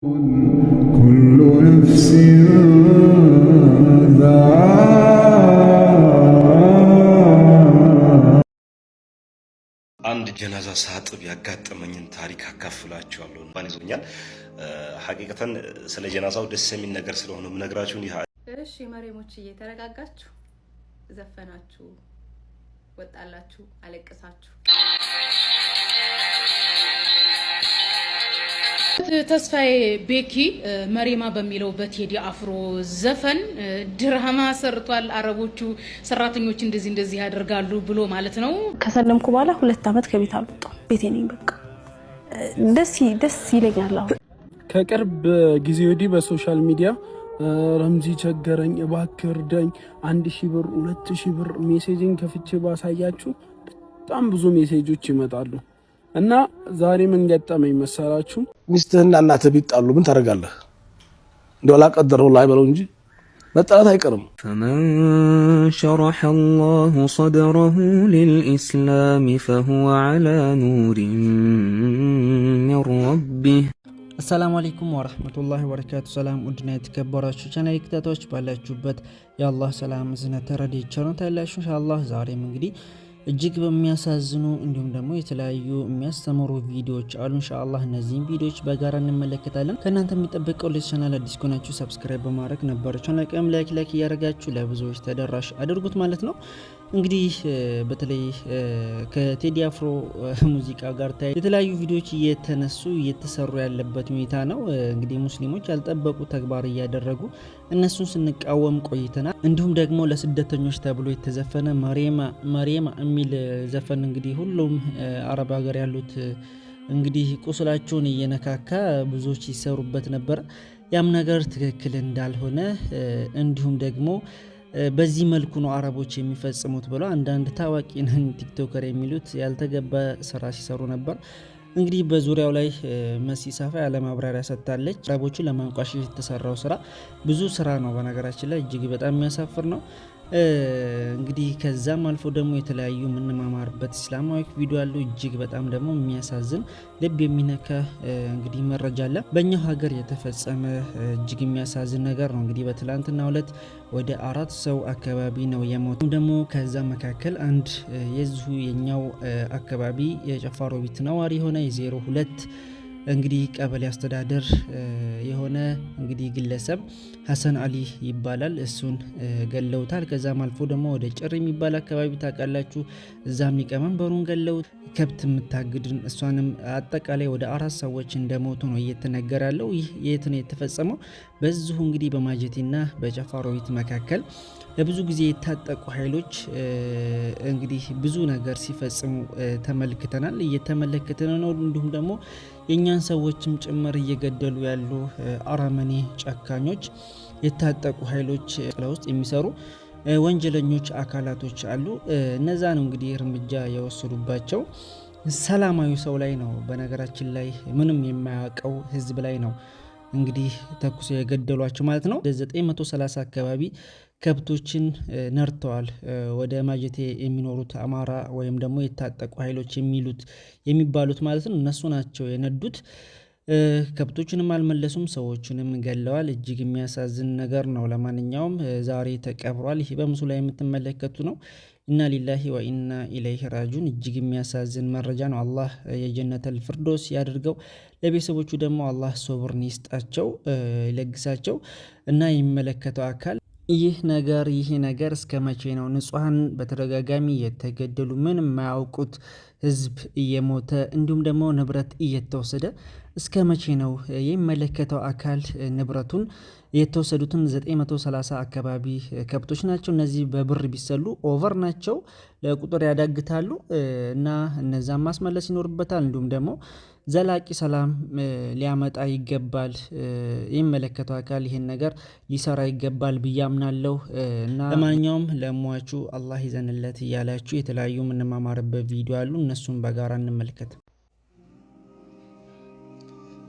كل نفس አንድ ጀናዛ ሳጥብ ያጋጠመኝን ታሪክ አካፍላችኋለሁ። ማን ይዞኛል? ሐቂቀተን ስለ ጀናዛው ደስ የሚል ነገር ስለሆነ ምነግራችሁ እንዲህ። እሺ መሬሞችዬ ተረጋጋችሁ፣ ዘፈናችሁ፣ ወጣላችሁ፣ አለቅሳችሁ ተስፋዬ ቤኪ መሬማ በሚለው በቴዲ አፍሮ ዘፈን ድራማ ሰርቷል። አረቦቹ ሰራተኞች እንደዚህ ያደርጋሉ ብሎ ማለት ነው። ከሰለምኩ በኋላ 2 አመት ከቤት አልወጣም። ቤቴ ነኝ። በቃ ደስ ይለኛል። አሁን ከቅርብ ጊዜ ወዲህ በሶሻል ሚዲያ ረምዚ ቸገረኝ፣ እባክህ እርዳኝ፣ 1000 ብር 2000 ብር ሜሴጅን ከፍቼ ባሳያችሁ በጣም ብዙ ሜሴጆች ይመጣሉ። እና ዛሬ ምን ገጠመኝ መሰላችሁ? ሚስትህና እናትህ ቢጣሉ ምን ታደርጋለህ? እንደው ላቀደረው ላይ በለው እንጂ መጣላት አይቀርም። فمن شرح الله صدره للإسلام فهو على نور من ربه. السلام عليكم ورحمة الله وبركاته. سلام ودنا የተከበራችሁ ቻናል ተከታታዮች ባላችሁበት የአላህ ሰላም እዝነት ተረድኤት ቸርነት ያላችሁ ኢንሻአላህ ዛሬም እንግዲህ እጅግ በሚያሳዝኑ እንዲሁም ደግሞ የተለያዩ የሚያስተምሩ ቪዲዮዎች አሉ። ኢንሻአላህ እነዚህን ቪዲዮዎች በጋራ እንመለከታለን። ከእናንተ የሚጠበቀው ለቻናል አዲስ ከሆናችሁ ሰብስክራይብ በማድረግ ነበር ቻናሉን ላይክ እያደረጋችሁ ለብዙዎች ተደራሽ አድርጉት ማለት ነው። እንግዲህ በተለይ ከቴዲ አፍሮ ሙዚቃ ጋር ታይ የተለያዩ ቪዲዮዎች እየተሰሩ ያለበት ሁኔታ ነው። እንግዲህ ሙስሊሞች ያልጠበቁ ተግባር እያደረጉ እነሱን ስንቃወም ቆይተናል። እንዲሁም ደግሞ ለስደተኞች ተብሎ የተዘፈነ መሬማ የሚል ዘፈን እንግዲህ ሁሉም አረብ ሀገር ያሉት እንግዲህ ቁስላቸውን እየነካካ ብዙዎች ይሰሩበት ነበር። ያም ነገር ትክክል እንዳልሆነ እንዲሁም ደግሞ በዚህ መልኩ ነው አረቦች የሚፈጽሙት ብለው አንዳንድ ታዋቂ ነን ቲክቶከር የሚሉት ያልተገባ ስራ ሲሰሩ ነበር። እንግዲህ በዙሪያው ላይ መሲ ሰፋ ያለ ማብራሪያ ሰጥታለች። አረቦቹን ለማንቋሸሽ የተሰራው ስራ ብዙ ስራ ነው፣ በነገራችን ላይ እጅግ በጣም የሚያሳፍር ነው። እንግዲህ ከዛም አልፎ ደግሞ የተለያዩ የምንማማርበት እስላማዊ ቪዲዮ አሉ። እጅግ በጣም ደግሞ የሚያሳዝን ልብ የሚነካ እንግዲህ መረጃ አለ። በእኛው ሀገር የተፈጸመ እጅግ የሚያሳዝን ነገር ነው። እንግዲህ በትላንትናው ዕለት ወደ 4 ሰው አካባቢ ነው የሞቱ። ደግሞ ከዛ መካከል አንድ የዚሁ የኛው አካባቢ የጨፋሮቢት ነዋሪ የሆነ የ02 እንግዲህ ቀበሌ አስተዳደር የሆነ እንግዲህ ግለሰብ ሐሰን አሊ ይባላል። እሱን ገለውታል። ከዛም አልፎ ደግሞ ወደ ጭር የሚባል አካባቢ ታውቃላችሁ፣ እዛም ሊቀመንበሩን ገለውት ከብት የምታግድን እሷንም አጠቃላይ ወደ 4 ሰዎች እንደሞቱ ነው እየተነገረ ያለው። ይህ የት ነው የተፈጸመው? በዚሁ እንግዲህ በማጀቴና በጨፋሮቢት መካከል ለብዙ ጊዜ የታጠቁ ኃይሎች እንግዲህ ብዙ ነገር ሲፈጽሙ ተመልክተናል፣ እየተመለከተን ነው። እንዲሁም ደግሞ የእኛን ሰዎችም ጭምር እየገደሉ ያሉ አረመኔ ጨካኞች የታጠቁ ኃይሎች ውስጥ የሚሰሩ ወንጀለኞች አካላቶች አሉ። እነዛ ነው እንግዲህ እርምጃ የወሰዱባቸው ሰላማዊ ሰው ላይ ነው። በነገራችን ላይ ምንም የማያውቀው ህዝብ ላይ ነው እንግዲህ ተኩሶ የገደሏቸው ማለት ነው። 930 አካባቢ ከብቶችን ነርተዋል። ወደ ማጀቴ የሚኖሩት አማራ ወይም ደግሞ የታጠቁ ኃይሎች የሚባሉት ማለት ነው። እነሱ ናቸው የነዱት። ከብቶችንም አልመለሱም፣ ሰዎችንም ገለዋል። እጅግ የሚያሳዝን ነገር ነው። ለማንኛውም ዛሬ ተቀብሯል። ይህ በምስሉ ላይ የምትመለከቱ ነው። ኢና ሊላሂ ወኢና ኢለይሂ ራጂዑን። እጅግ የሚያሳዝን መረጃ ነው። አላህ የጀነተል ፍርዶስ ያድርገው። ለቤተሰቦቹ ደግሞ አላህ ሶብርን ይስጣቸው፣ ይለግሳቸው እና የሚመለከተው አካል ይህ ነገር እስከ መቼ ነው? ንጹሐን በተደጋጋሚ የተገደሉ ምንም የማያውቁት ህዝብ እየሞተ እንዲሁም ደግሞ ንብረት እየተወሰደ እስከ መቼ ነው? የሚመለከተው አካል ንብረቱን የተወሰዱትን 930 አካባቢ ከብቶች ናቸው። እነዚህ በብር ቢሰሉ ኦቨር ናቸው፣ ለቁጥር ያዳግታሉ እና እነዛን ማስመለስ ይኖርበታል። እንዲሁም ደግሞ ዘላቂ ሰላም ሊያመጣ ይገባል። የሚመለከተው አካል ይህን ነገር ሊሰራ ይገባል ብዬ አምናለሁ እና ለማንኛውም ለሟቹ አላህ ይዘንለት እያላችሁ የተለያዩ የምንማማርበት ቪዲዮ አሉ። እነሱን በጋራ እንመልከት።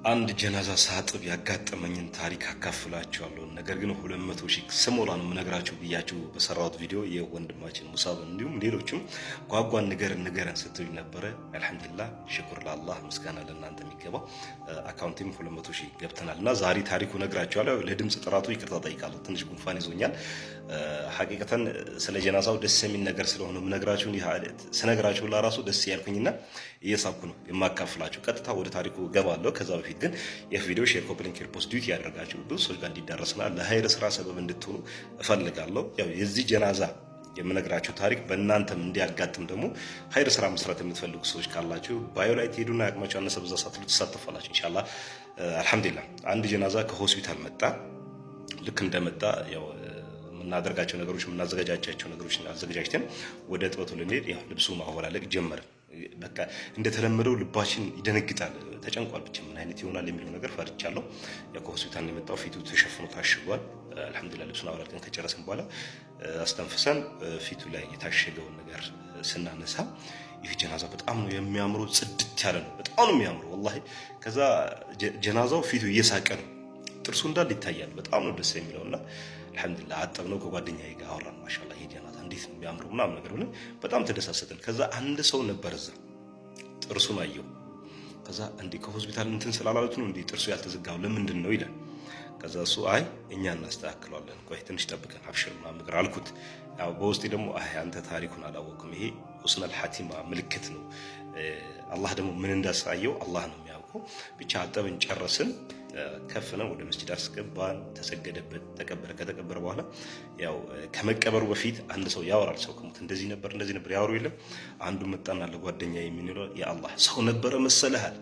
አንድ ጀናዛ ሳጥብ ያጋጠመኝን ታሪክ አካፍላችኋለሁ። ነገር ግን 200 ሺህ ስሞላ ነው የምነግራችሁ ብያችሁ በሰራሁት ቪዲዮ የወንድማችን ሙሳብ እንዲሁም ሌሎችም ጓጓን ንገረን ስትሉኝ ነበረ። አልሐምዱሊላህ ሽኩር ለአላህ ምስጋና ለእናንተ የሚገባው አካውንቴም 200 ሺህ ገብተናልና ዛሬ ታሪኩ ነግራችኋለሁ። ለድምጽ ጥራቱ ይቅርታ ጠይቃለሁ፣ ትንሽ ጉንፋን ይዞኛል። ሐቂቀተን ስለ ጀናዛው ደስ የሚል ነገር ስለሆነ የምነግራችሁ ስነግራችሁ ለራሱ ደስ ያልኩኝና እየሳኩ ነው የማካፍላችሁ። ቀጥታ ወደ ታሪኩ ገባለሁ። ከዛ በፊት ግን ይህ ቪዲዮ ሼር፣ ኮፒ ሊንክ፣ ሪፖስት ዲዩቲ ያደርጋችሁ ብዙ ሰዎች ጋር እንዲዳረስና ለሀይር ስራ ሰበብ እንድትሆኑ እፈልጋለሁ። ያው የዚህ ጀናዛ የምነግራችሁ ታሪክ በእናንተም እንዲያጋጥም ደግሞ ሀይር ስራ መስራት የምትፈልጉ ሰዎች ካላችሁ ባዮ ላይ ትሄዱና አቅማችሁ አነሰ በዛ ሳትሉ ትሳተፋላችሁ ኢንሻአላህ። አልሐምዱሊላህ አንድ ጀናዛ ከሆስፒታል መጣ። ልክ እንደመጣ ያው የምናደርጋቸው ነገሮች የምናዘጋጃቸው ነገሮች አዘጋጅተን ወደ እጥበቱ ልንሄድ ያው ልብሱ ማወላለቅ ጀመረ። በቃ እንደተለመደው ልባችን ይደነግጣል፣ ተጨንቋል። ብቻ ምን አይነት ይሆናል የሚለው ነገር ፈርቻለሁ። ያው ከሆስፒታል የመጣው ፊቱ ተሸፍኖ ታሽጓል። አልሐምዱሊላህ ልብሱን አወላልቀን ከጨረስን በኋላ አስተንፍሰን ፊቱ ላይ የታሸገውን ነገር ስናነሳ ይህ ጀናዛ በጣም ነው የሚያምረው፣ ጽድት ያለ ነው፣ በጣም ነው የሚያምረው ወላሂ። ከዛ ጀናዛው ፊቱ እየሳቀ ነው፣ ጥርሱ እንዳለ ይታያል። በጣም ነው ደስ የሚለውና አልሐምዱሊላህ አጠብነው። ከጓደኛዬ ጋር አወራን። ማሻአላህ ይሄ ጀናዛ እንዴት ነው የሚያምረው ምናምን ነገር ብለን በጣም ተደሳሰትን። ከዛ አንድ ሰው ነበር እዛ ጥርሱን አየው። ከዛ እንዴ ከሆስፒታል እንትን ስላላሉት ነው እንዴ ጥርሱ ያልተዘጋው ለምንድን ነው ይላል። ከዛ እሱ አይ እኛ እናስተካክለዋለን፣ ቆይ ትንሽ ጠብቀን አብሽር ምናምን ነገር አልኩት። ያው በውስጤ ደግሞ አይ አንተ ታሪኩን አላወቅም፣ ይሄ ሁስነል ሐቲማ ምልክት ነው። አላህ ደግሞ ምን እንዳሳየው አላህ ነው የሚያውቀው። ብቻ አጠብን ጨረስን። ከፍነው ወደ መስጂድ አስገባን። ተሰገደበት፣ ተቀበረ። ከተቀበረ በኋላ ያው ከመቀበሩ በፊት አንድ ሰው ያወራል። ሰው ከሞት እንደዚህ ነበር ያወሩ የለም። አንዱ መጣና ለጓደኛ የሚኖረው የአላህ ሰው ነበረ መሰለሃል፣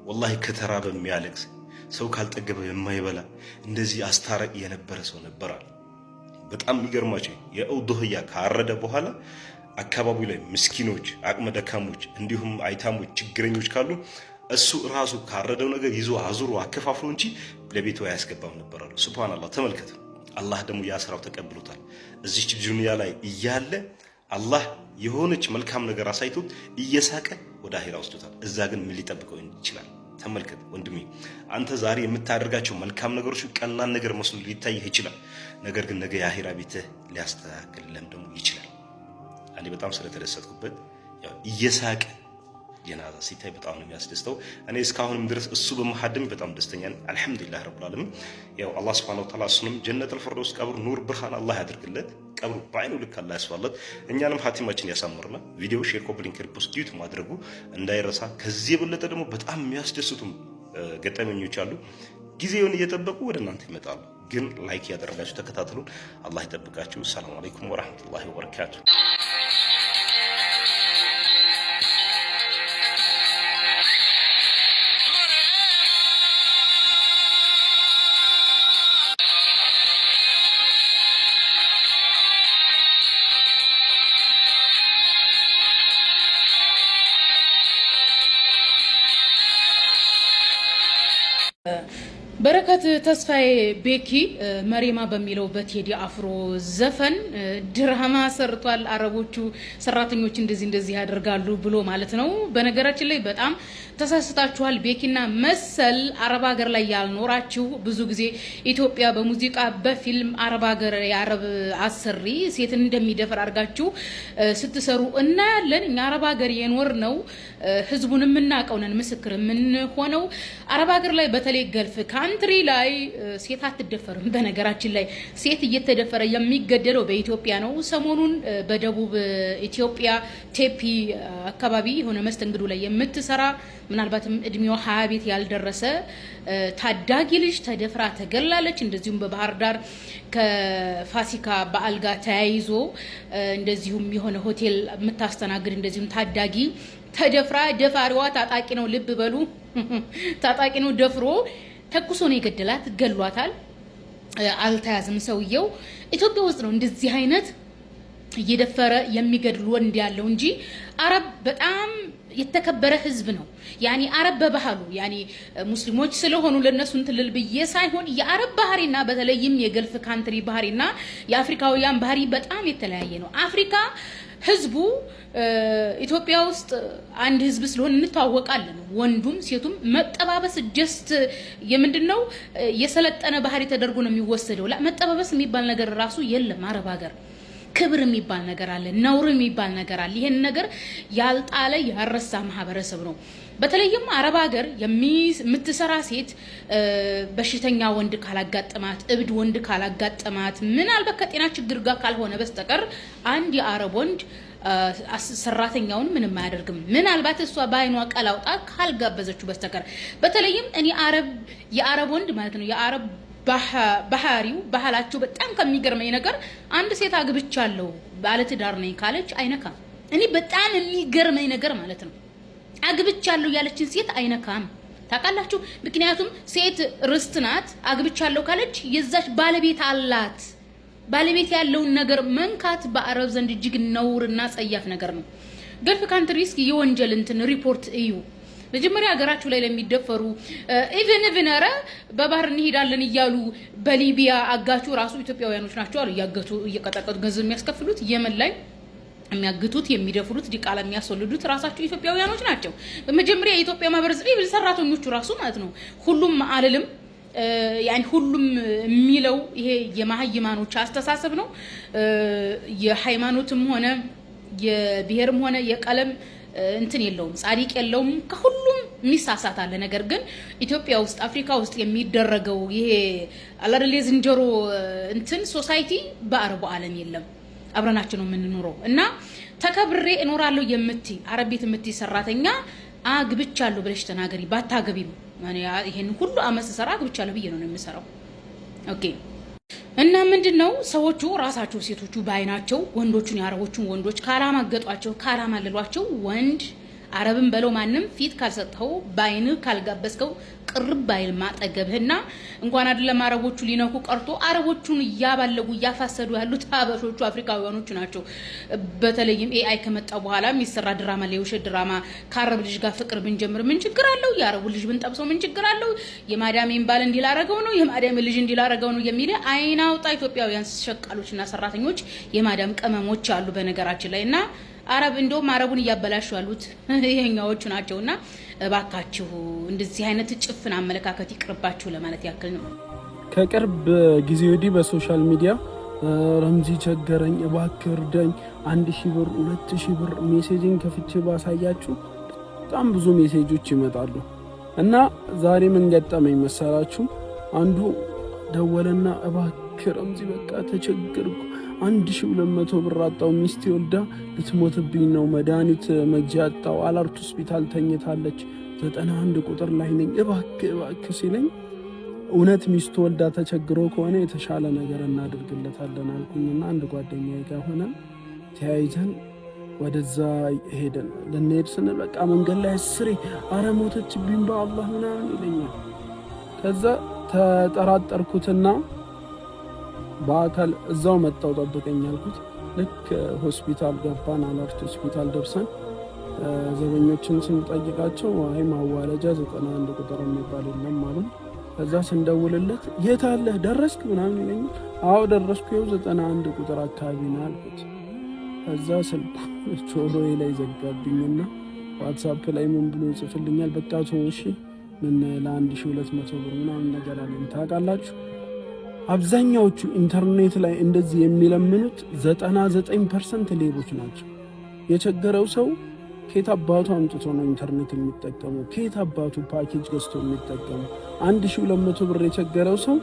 ወላሂ ከተራበ የሚያለቅስ ሰው ካልጠገበ የማይበላ እንደዚህ አስታራቂ የነበረ ሰው ነበር አለ። በጣም የሚገርማቸው የኡድህያ ካረደ በኋላ አካባቢው ላይ ምስኪኖች፣ አቅመ ደካሞች እንዲሁም አይታሞች፣ ችግረኞች ካሉ እሱ ራሱ ካረደው ነገር ይዞ አዙሮ አከፋፍሎ እንጂ ለቤቱ አያስገባም ነበር አሉ። ሱብሃንአላህ ተመልከቱ። አላህ ደግሞ ያ ስራው ተቀብሎታል። እዚች ዱንያ ላይ እያለ አላህ የሆነች መልካም ነገር አሳይቶት እየሳቀ ወደ አኺራ ወስዶታል። እዛ ግን ምን ሊጠብቀው ይችላል? ተመልከት ወንድሜ፣ አንተ ዛሬ የምታደርጋቸው መልካም ነገሮች ቀላል ነገር መስሎ ሊታይህ ይችላል። ነገር ግን ነገ የአኺራ ቤትህ ሊያስተካክልልህም ደግሞ ይችላል። እኔ በጣም ስለተደሰትኩበት ያው እየሳቀ ጀናዛ ሲታይ በጣም ነው የሚያስደስተው። እኔ እስካሁንም ድረስ እሱ በመሐደም በጣም ደስተኛ ነኝ። አልሐምዱሊላህ ረብል ዓለሚን። ያው አላህ ሱብሓነሁ ወተዓላ እሱንም ጀነቱል ፊርደውስ ቀብሩ ኑር ብርሃን አላህ ያድርግለት፣ ቀብሩ በአይኑ ልክ አላህ ያስፋለት፣ እኛንም ሀቲማችን ያሳምርና። ቪዲዮ ሼር፣ ኮፒ ሊንክ፣ ሪፖስት ዲዩት ማድረጉ እንዳይረሳ። ከዚህ የበለጠ ደግሞ በጣም የሚያስደስቱም ገጠመኞች አሉ። ጊዜውን እየጠበቁ ወደ እናንተ ይመጣሉ። ግን ላይክ ያደረጋችሁ ተከታተሉን። አላህ ይጠብቃችሁ። ሰላም አለይኩም ወራህመቱላሂ ወበረካቱ። በረከት ተስፋዬ ቤኪ መሬማ በሚለው በቴዲ አፍሮ ዘፈን ድራማ ሰርቷል። አረቦቹ ሰራተኞች እንደዚህ ያደርጋሉ ብሎ ማለት ነው። በነገራችን ላይ በጣም ተሳስታችኋል። ቤኪና መሰል አረብ ሀገር ላይ ያልኖራችሁ ብዙ ጊዜ ኢትዮጵያ በሙዚቃ በፊልም አረብ ሀገር የአረብ አሰሪ ሴትን እንደሚደፈር አድርጋችሁ ስትሰሩ እናያለን። እኛ አረብ ሀገር የኖር ነው ህዝቡን የምናውቀው ነን፣ ምስክር የምንሆነው አረብ ሀገር ላይ በተለይ ገልፍ ካንትሪ ላይ ሴት አትደፈርም። በነገራችን ላይ ሴት እየተደፈረ የሚገደለው በኢትዮጵያ ነው። ሰሞኑን በደቡብ ኢትዮጵያ ቴፒ አካባቢ የሆነ መስተንግዶ ላይ የምትሰራ ምናልባትም እድሜው 20 ቤት ያልደረሰ ታዳጊ ልጅ ተደፍራ ተገላለች። እንደዚሁም በባህር ዳር ከፋሲካ በዓል ጋር ተያይዞ እንደዚሁም የሆነ ሆቴል የምታስተናግድ እንደዚሁም ታዳጊ ተደፍራ ደፋሪዋ ታጣቂ ነው፣ ልብ በሉ ታጣቂ ነው፣ ደፍሮ ተኩሶ ነው የገደላት፣ ገሏታል። አልተያዘም ሰውየው። ኢትዮጵያ ውስጥ ነው እንደዚህ አይነት እየደፈረ የሚገድል ወንድ ያለው እንጂ አረብ በጣም የተከበረ ህዝብ ነው። ያኒ አረብ በባህሉ ያኒ ሙስሊሞች ስለሆኑ ለነሱ እንትልል ብዬ ሳይሆን የአረብ ባህሪና በተለይም የገልፍ ካንትሪ ባህሪና የአፍሪካውያን ባህሪ በጣም የተለያየ ነው። አፍሪካ ህዝቡ ኢትዮጵያ ውስጥ አንድ ህዝብ ስለሆነ እንተዋወቃለን። ወንዱም ሴቱም መጠባበስ ጀስት የምንድነው የሰለጠነ ባህሪ ተደርጎ ነው የሚወሰደው። መጠባበስ የሚባል ነገር ራሱ የለም አረብ ሀገር። ክብር የሚባል ነገር አለ፣ ነውር የሚባል ነገር አለ። ይሄን ነገር ያልጣለ ያረሳ ማህበረሰብ ነው። በተለይም አረብ ሀገር የምትሰራ ሴት በሽተኛ ወንድ ካላጋጠማት፣ እብድ ወንድ ካላጋጠማት፣ ምናልባት ከጤና ችግር ጋር ካልሆነ በስተቀር አንድ የአረብ ወንድ ሰራተኛውን ምንም አያደርግም። ምናልባት እሷ በአይኗ ቀላውጣ ካልጋበዘችው በስተቀር። በተለይም እኔ የአረብ ወንድ ማለት ነው የአረብ ባህላቸው በጣም ከሚገርመኝ ነገር አንድ ሴት አግብቻለሁ ባለትዳር ነኝ ካለች አይነካም። እኔ በጣም የሚገርመኝ ነገር ማለት ነው አግብቻለሁ ያለችን ሴት አይነካም። ታውቃላችሁ? ምክንያቱም ሴት ርስት ናት። አግብቻለሁ ካለች የዛች ባለቤት አላት። ባለቤት ያለውን ነገር መንካት በአረብ ዘንድ እጅግ ነውርና ጸያፍ ነገር ነው። ገልፍ ካንትሪስ የወንጀል ሪፖርት እዩ። መጀመሪያ ሀገራችሁ ላይ ለሚደፈሩ ኢቭን ኧረ በባህር እንሄዳለን እያሉ በሊቢያ አጋቹ ራሱ ኢትዮጵያውያኖች ናቸው አሉ። እያገቱ እየቀጠቀጡ ገንዘብ የሚያስከፍሉት የመን ላይ የሚያግቱት የሚደፍሩት ዲቃላ የሚያስወልዱት ራሳቸው ኢትዮጵያውያኖች ናቸው። በመጀመሪያ የኢትዮጵያ ማህበረሰብ ይብል ሰራተኞቹ ራሱ ማለት ነው። ሁሉም አልልም ያኒ ሁሉም የሚለው ይሄ የማህይማኖች አስተሳሰብ ነው። የሃይማኖትም ሆነ የብሔርም ሆነ የቀለም የለውም፣ ጻድቅ የለውም። ከሁሉም ሚሳሳት አለ። ነገር ግን ኢትዮጵያ ውስጥ አፍሪካ ውስጥ የሚደረገው ይሄ አላደለ ዝንጀሮ ሶሳይቲ በአረቡ ዓለም የለም። አብረናችን ነው የምንኖረው እና ተከብሬ እኖራለሁ የምትይ አረብ ቤት የምትይ ሰራተኛ አግብቻለሁ ብለሽ ተናገሪ። ባታገቢም ማን ይሄን ሁሉ አመት ሰራ አግብቻለሁ ብዬ ነው የምሰራው። ኦኬ። እና ምንድነው ሰዎቹ ራሳቸው ሴቶቹ ባይናቸው ወንዶቹን ያረቦቹን ወንዶች ካላማገጧቸው ካላማለሏቸው ወንድ አረብን በለው ማንም ፊት ካልሰጠው ባይን ካልጋበስከው ቅርብ ባይል ማጠገብህና እንኳን አይደለም አረቦቹ ሊነኩ ቀርቶ አረቦቹን ያባለጉ ያፋሰዱ ያሉት አበሾቹ አፍሪካውያኖቹ ናቸው። በተለይም ኤአይ ከመጣ በኋላ የሚሰራ ድራማ ላይ የውሸት ድራማ ከአረብ ልጅ ጋር ፍቅር ብንጀምር ምን ችግር አለው? የአረቡ ልጅ ብንጠብሰው ምን ችግር አለው? የማዳሜን ባል እንዲላረገው ነው የማዳሜ ልጅ እንዲላረገው ነው የሚል አይናውጣ ኢትዮጵያውያን ሸቃሎችና ሰራተኞች የማዳም ቀመሞች አሉ በነገራችን ላይ እና አረብ እንደውም አረቡን እያበላሹ ያሉት ይሄኛዎቹ ናቸውና እባካችሁ እንደዚህ አይነት ጭፍን አመለካከት ይቅርባችሁ ለማለት ያክል ነው። ከቅርብ ጊዜ ወዲህ በሶሻል ሚዲያ ረምዚ ቸገረኝ እባክህ እርዳኝ 1000 ብር 2000 ብር ሜሴጅን ከፍቼ ባሳያችሁ በጣም ብዙ ሜሴጆች ይመጣሉ እና ዛሬ ምን ገጠመኝ መሰላችሁ? አንዱ ደወለና እባክህ ረምዚ በቃ ተቸገርኩ 1200 ብር አጣው፣ ሚስቴ ወልዳ ልትሞትብኝ ነው፣ መድኃኒት መግዣ አጣው፣ አላርት ሆስፒታል ተኝታለች፣ 91 ቁጥር ላይ ነኝ፣ እባክህ ሲለኝ እውነት ሚስቱ ወልዳ ተቸግሮ ከሆነ የተሻለ ነገር እናደርግለታለን አልኩኝና አንድ ጓደኛዬ ጋር ሆነን ተያይዘን ወደዛ ሄደን ልንሄድ ስንል በቃ መንገድ ላይ አስሬ አረ ሞተችብኝ በአላህ ምናምን ይለኛል። ከዛ ተጠራጠርኩትና በአካል እዛው መጣው ጠብቀኝ አልኩት። ልክ ሆስፒታል ገባን። አላርት ሆስፒታል ደርሰን ዘበኞችን ስንጠይቃቸው አይ ማዋለጃ 91 ቁጥር የሚባል የለም አሉን። ከዛ ስንደውልለት የት አለ ደረስክ ምናምን ይለኛል። አዎ ደረስኩ ይኸው 91 ቁጥር አካባቢ ነው አልኩት። ከዛ ስልኩ ጆሮዬ ላይ ዘጋብኝና ዋትስአፕ ላይ ምን ብሎ ይጽፍልኛል፣ በቃ እሺ ምን ለ1200 ብር ምናምን ነገር አለኝ። ታውቃላችሁ አብዛኛዎቹ ኢንተርኔት ላይ እንደዚህ የሚለምኑት 99% ሌቦች ናቸው። የቸገረው ሰው ከየት አባቱ አምጥቶ ነው ኢንተርኔት የሚጠቀመው? ከየት አባቱ ፓኬጅ ገዝቶ የሚጠቀመው? 1200 ብር የቸገረው ሰው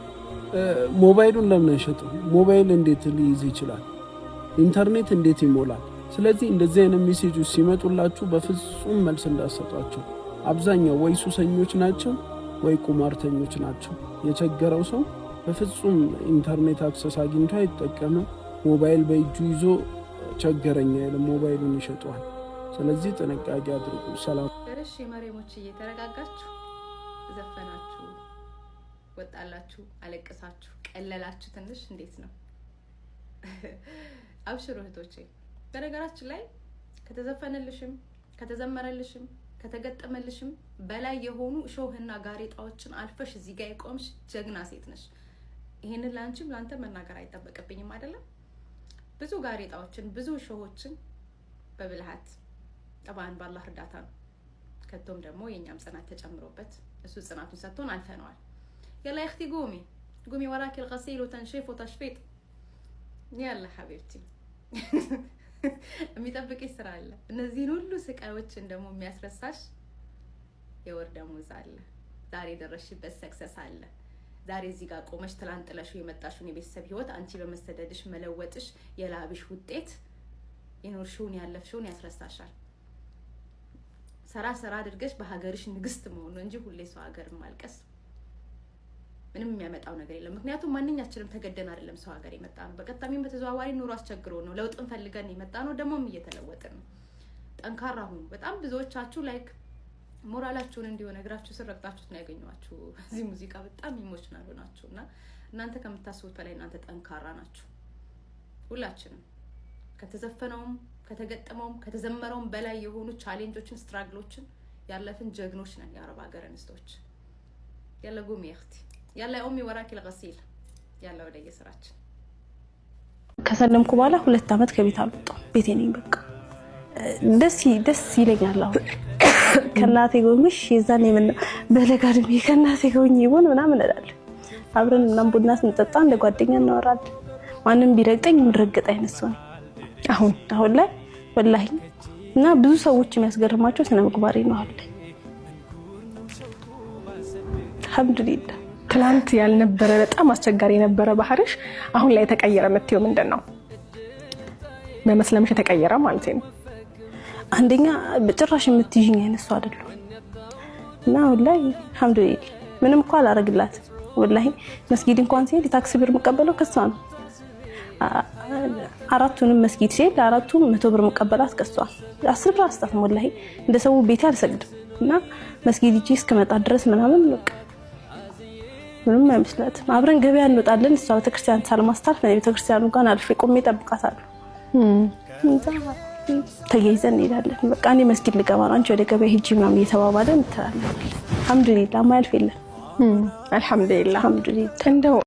ሞባይሉን ለምን አይሸጥም? ሞባይል እንዴት ሊይዝ ይችላል? ኢንተርኔት እንዴት ይሞላል? ስለዚህ እንደዚህ አይነት ሜሴጆች ሲመጡላችሁ በፍጹም መልስ እንዳሰጧቸው። አብዛኛው ወይ ሱሰኞች ናቸው ወይ ቁማርተኞች ናቸው። የቸገረው ሰው በፍጹም ኢንተርኔት አክሰስ አግኝቶ አይጠቀምም። ሞባይል በእጁ ይዞ ቸገረኛ አይልም፣ ሞባይሉን ይሸጠዋል። ስለዚህ ጥንቃቄ አድርጉ። ሰላም። እሺ መሬሞች እየተረጋጋችሁ ዘፈናችሁ፣ ወጣላችሁ፣ አለቅሳችሁ፣ ቀለላችሁ ትንሽ እንዴት ነው? አብሽሩ እህቶቼ። በነገራችን ላይ ከተዘፈነልሽም ከተዘመረልሽም ከተገጠመልሽም በላይ የሆኑ ሾህና ጋሬጣዎችን አልፈሽ እዚህ ጋር የቆምሽ ጀግና ሴት ነሽ። ይሄንን ላንቺም ላንተ መናገር አይጠበቅብኝም አይደለም? ብዙ ጋሬጣዎችን ብዙ ሾሆችን በብልሃት ጠባን ባላህ እርዳታ ነው። ከቶም ደግሞ የኛም ጽናት ተጨምሮበት እሱ ጽናቱን ሰጥቶን አልፈነዋል። يلا يا اختي قومي وراكي الغسيل وتنشيف وتشفيط يلا حبيبتي የሚጠብቅሽ ስራ አለ። እነዚህን ሁሉ ስቃዮችን ደግሞ የሚያስረሳሽ የወር ደመወዝ አለ። ዛሬ ደረሽበት ሰክሰስ አለ። ዛሬ እዚህ ጋር ቆመሽ ትላንት ጥለሽው የመጣሽውን የቤተሰብ ህይወት አንቺ በመሰደድሽ መለወጥሽ የላብሽ ውጤት የኖርሽውን ያለፍሽውን ያስረሳሻል። ሰራ አድርገሽ በሀገርሽ ንግስት መሆን እንጂ ሁሌ ሰው ሀገር ማልቀስ ምንም የሚያመጣው ነገር የለም። ምክንያቱም ማንኛችንም ተገደን አይደለም ሰው ሀገር የመጣነው። በቀጣሚም በተዘዋዋሪ ኑሮ አስቸግሮ ነው። ለውጥን ፈልገን የመጣነው ደግሞም እየተለወጥን ነው። ጠንካራ ሁኑ። በጣም ብዙዎቻችሁ ላይክ ሞራላችሁን እንዲሆነ እግራችሁ ስር ረግጣችሁት ነው ያገኘኋችሁ። እዚህ ሙዚቃ በጣም ኢሞሽናል ሆናችሁና እናንተ ከምታስቡት በላይ እናንተ ጠንካራ ናችሁ። ሁላችንም ከተዘፈነውም ከተገጠመውም ከተዘመረውም በላይ የሆኑ ቻሌንጆችን ስትራግሎችን ያለፍን ጀግኖች ነን የአረብ ሀገር እንስቶች። ያለ ጉም ይخቲ ያለ ኡሚ ወራኪ الغسيل ያለ ወደ የስራችን ከሰለምኩ በኋላ 2 አመት ከቤት አልወጣም። ቤቴ ነኝ በቃ ደስ ይለኛል። አሁን ከናቴ ጎንሽ የዛኔ ምን በለጋድም ከናቴ ጎን ይሆን ምናምን እላለሁ። አብረን ምናምን ቡና ስንጠጣ እንደ ጓደኛ እናወራለን። ማንም ቢረግጠኝ ምንረግጥ አይነት ሰው ነኝ አሁን ላይ ወላሂ። እና ብዙ ሰዎች የሚያስገርማቸው ስነ ምግባሬ ነው አለ። አልሐምዱሊላህ። ትላንት ያልነበረ በጣም አስቸጋሪ የነበረ ባህሪሽ አሁን ላይ ተቀየረ የምትይው ምንድነው? በመስለምሽ ተቀየረ ማለት ነው። አንደኛ በጭራሽ የምትይዥኝ አይነት ሰው አይደለም እና ወላሂ አልሐምዱሊላህ ምንም እንኳን አላረግላት ወላሂ። መስጊድ እንኳን ሲሄድ ታክሲ ብር መቀበለው ከሷ ነው። አራቱንም መስጊድ ሲሄድ አራቱም 100 ብር መቀበላት ከሷ 10 ብር አስጣፍ ወላሂ። እንደሰው ቤቴ አልሰግድም እና መስጊድ እቺ እስከመጣ ድረስ ምናምን በቃ ምንም አይመስላትም። አብረን ገበያ እንወጣለን። እሷ ቤተክርስቲያን ሳልማስታልፍ ነው ቤተክርስቲያኑ ጋር አልፌ ቆሜ እጠብቃታለሁ። ተያይዘን እንሄዳለን። በቃ እኔ መስጊድ ልገባ ነው አንቺ ወደ ገበያ ሂጂ ምናምን እየተባባለን እንተራለን። አልሐምዱሊላህ ማያልፍ የለም። አልሐምዱሊላህ እንደው